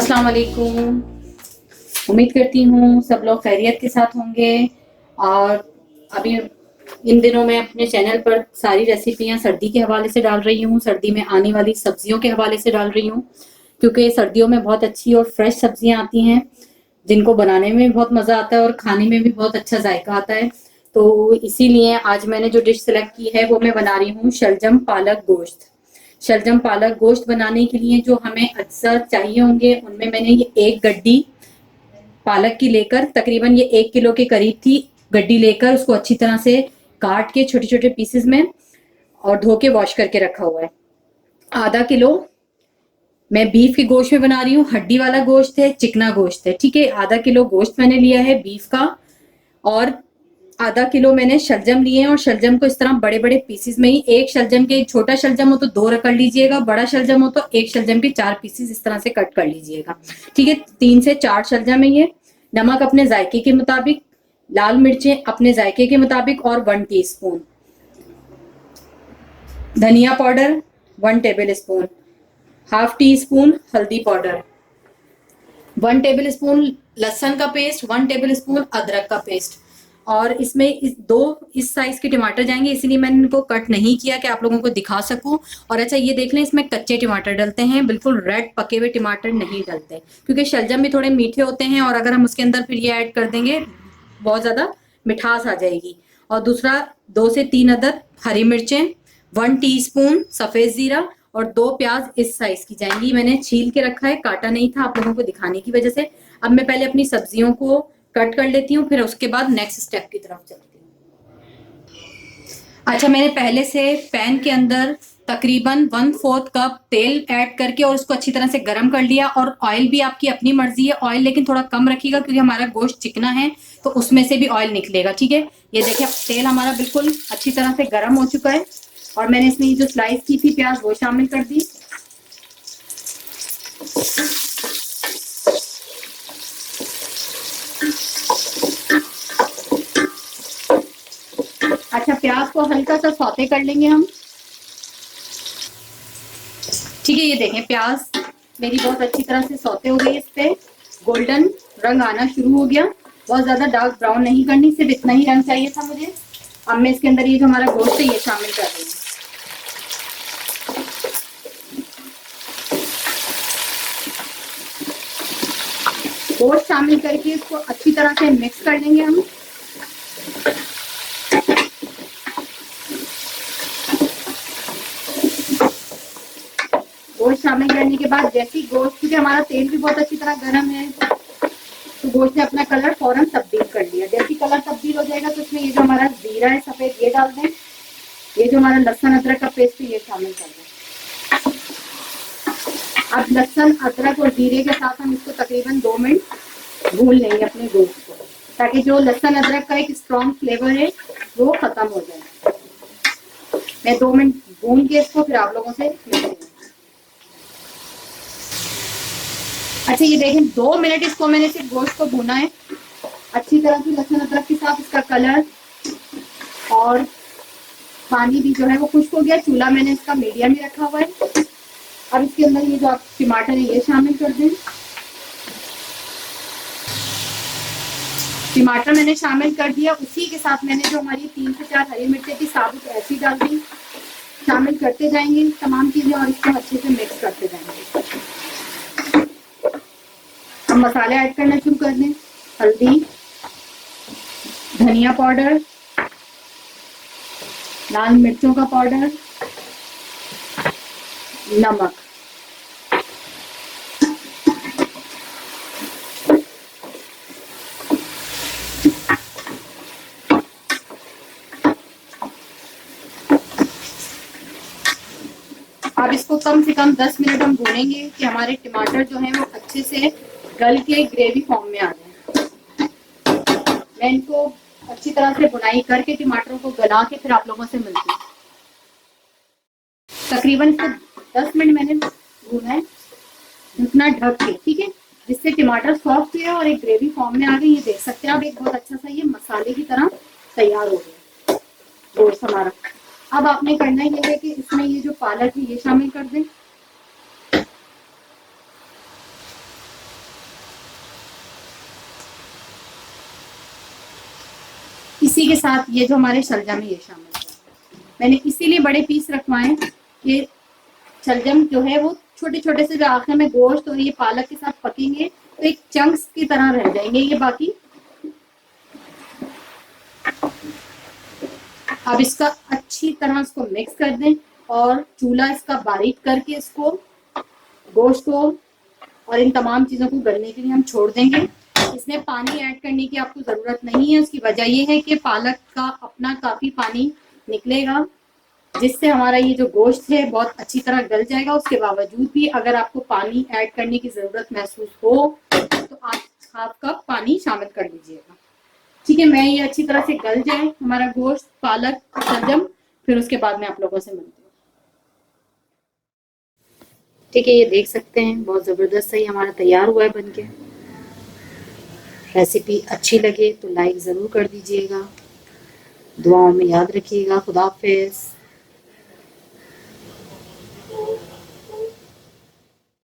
अस्सलाम वालेकुम। उम्मीद करती हूँ सब लोग खैरियत के साथ होंगे। और अभी इन दिनों मैं अपने चैनल पर सारी रेसिपियाँ सर्दी के हवाले से डाल रही हूँ, सर्दी में आने वाली सब्जियों के हवाले से डाल रही हूँ, क्योंकि सर्दियों में बहुत अच्छी और फ्रेश सब्जियाँ आती हैं जिनको बनाने में बहुत मज़ा आता है और खाने में भी बहुत अच्छा जायका आता है। तो इसीलिए आज मैंने जो डिश सेलेक्ट की है वो मैं बना रही हूँ शलजम पालक गोश्त। शलजम पालक गोश्त बनाने के लिए जो हमें अज्जा चाहिए होंगे उनमें मैंने ये एक गड्डी पालक की लेकर, तकरीबन ये 1 किलो के करीब थी, गड्डी लेकर उसको अच्छी तरह से काट के छोटे छोटे पीसेस में और धो के वॉश करके रखा हुआ है। आधा किलो मैं बीफ के गोश्त में बना रही हूँ, हड्डी वाला गोश्त है, चिकना गोश्त है, ठीक है। आधा किलो गोश्त मैंने लिया है बीफ का, और आधा किलो मैंने शलजम लिए हैं। और शलजम को इस तरह बड़े बड़े पीसेस में ही, एक शलजम के, छोटा शलजम हो तो 2 कर लीजिएगा, बड़ा शलजम हो तो एक शलजम के 4 पीसेस इस तरह से कट कर लीजिएगा, ठीक है। 3 से 4 शलजम है ये। नमक अपने जायके के मुताबिक, लाल मिर्चें अपने जायके के मुताबिक, और 1 टीस्पून धनिया powder, 1 table spoon, half tea spoon हल्दी पाउडर, 1 टेबल स्पून लहसुन का पेस्ट, 1 टेबल स्पून अदरक का पेस्ट। और इसमें इस साइज के टमाटर जाएंगे, इसीलिए मैंने इनको कट नहीं किया कि आप लोगों को दिखा सकूं। और अच्छा ये देख लें, इसमें कच्चे टमाटर डलते हैं, बिल्कुल रेड पके हुए टमाटर नहीं डलते, क्योंकि शलजम भी थोड़े मीठे होते हैं और अगर हम उसके अंदर फिर ये ऐड कर देंगे बहुत ज्यादा मिठास आ जाएगी। और दूसरा 2 से 3 अदद हरी मिर्चें, 1 टीस्पून सफेद जीरा, और 2 प्याज इस साइज की जाएंगी। मैंने छील के रखा है, काटा नहीं था आप लोगों को दिखाने की वजह से। अब मैं पहले अपनी सब्जियों को कट कर लेती हूँ, फिर उसके बाद नेक्स्ट स्टेप की तरफ चलती हूँ। अच्छा, मैंने पहले से पैन के अंदर तकरीबन 1/4 कप तेल ऐड करके और उसको अच्छी तरह से गर्म कर लिया। और ऑयल भी आपकी अपनी मर्जी है, ऑयल लेकिन थोड़ा कम रखिएगा क्योंकि हमारा गोश्त चिकना है तो उसमें से भी ऑयल निकलेगा, ठीक है। ये देखिए तेल हमारा बिल्कुल अच्छी तरह से गर्म हो चुका है और मैंने इसमें ये जो स्लाइस की थी प्याज वो शामिल कर दी। अच्छा, प्याज को हल्का सा सौते कर लेंगे हम, ठीक है। ये देखें प्याज मेरी बहुत अच्छी तरह से सौते हो गई, इस पे गोल्डन रंग आना शुरू हो गया। बहुत ज्यादा डार्क ब्राउन नहीं करनी, सिर्फ इतना ही रंग चाहिए था मुझे। अब मैं इसके अंदर ये जो हमारा गोश्त है ये शामिल कर रही हूँ। गोश्त शामिल करके इसको अच्छी तरह से मिक्स कर लेंगे हम। गोश्त शामिल करने के बाद जैसे गोश्त, क्योंकि हमारा तेल भी बहुत अच्छी तरह गर्म है तो गोश्त ने अपना कलर फौरन तब्दील कर लिया। जैसे कलर तब्दील हो जाएगा तो इसमें ये जो हमारा जीरा है सफेद ये डाल दें, ये जो हमारा लहसुन अदरक का पेस्ट है ये शामिल कर दें। अब लहसुन अदरक और जीरे के साथ हम इसको तकरीबन 2 मिनट भून लेंगे अपने गोश्त को, ताकि जो लहसुन अदरक का एक स्ट्रॉन्ग फ्लेवर है वो खत्म हो जाए। मैं 2 मिनट भून के इसको फिर आप लोगों से मिलती हूँ। अच्छा, ये देखें 2 मिनट इसको मैंने सिर्फ गोश्त को भूना है अच्छी तरह से लहसुन अदरक के साथ। इसका कलर और पानी भी जो है वो खुश्क हो गया। चूल्हा मैंने इसका मीडियम में रखा हुआ है। अब इसके अंदर ये जो आप टमाटर है ये शामिल कर दें। टमाटर मैंने शामिल कर दिया, उसी के साथ मैंने जो हमारी 3 से 4 हरी मिर्चें थी साबुत ऐसी डाल दी। शामिल करते जाएंगे तमाम चीजें और इसको अच्छे से मिक्स करते जाएंगे। हम मसाले ऐड करना शुरू कर दें। हल्दी, धनिया पाउडर, लाल मिर्चों का पाउडर, नमक। अब इसको कम से कम 10 मिनट हम भूनेंगे कि हमारे टमाटर जो हैं वो अच्छे से गल के ग्रेवी फॉर्म में आ जाए। मैं इनको अच्छी तरह से बुनाई करके टमाटरों को गला के फिर आप लोगों से मिलती हूँ। तकरीबन इसको 10 मिनट मैंने भूना है, ढकना ढक के, ठीक है, जिससे टमाटर सॉफ्ट हुए और एक ग्रेवी फॉर्म में आ गई। ये देख सकते हैं आप, एक बहुत अच्छा सा ये मसाले की तरह तैयार हो गया गोश्त हमारा। अब आपने करना ये है कि इसमें ये जो पालक है ये शामिल कर दें। इसी के साथ ये जो हमारे शलजम है ये शामिल है। मैंने इसीलिए बड़े पीस रखवाए कि शलजम जो है वो छोटे छोटे से, जो आखिर में गोश्त और ये पालक के साथ पकेंगे तो एक चंक्स की तरह रह जाएंगे ये बाकी। अब इसका अच्छी तरह इसको मिक्स कर दें और चूल्हा इसका बारीक करके इसको गोश्त को और इन तमाम चीज़ों को गलने के लिए हम छोड़ देंगे। इसमें पानी ऐड करने की आपको ज़रूरत नहीं है। उसकी वजह ये है कि पालक का अपना काफ़ी पानी निकलेगा, जिससे हमारा ये जो गोश्त है बहुत अच्छी तरह गल जाएगा। उसके बावजूद भी अगर आपको पानी ऐड करने की ज़रूरत महसूस हो तो आप हाफ कप पानी शामिल कर लीजिएगा। ठीक है, मैं ये अच्छी तरह से गल जाए हमारा गोश्त, पालक, शलजम, फिर उसके बाद में आप लोगों से मिलती हूँ। ठीक है, ये देख सकते हैं बहुत ज़बरदस्त सही हमारा तैयार हुआ है बनके। रेसिपी अच्छी लगे तो लाइक ज़रूर कर दीजिएगा। दुआओं में याद रखिएगा। खुदा हाफिज़।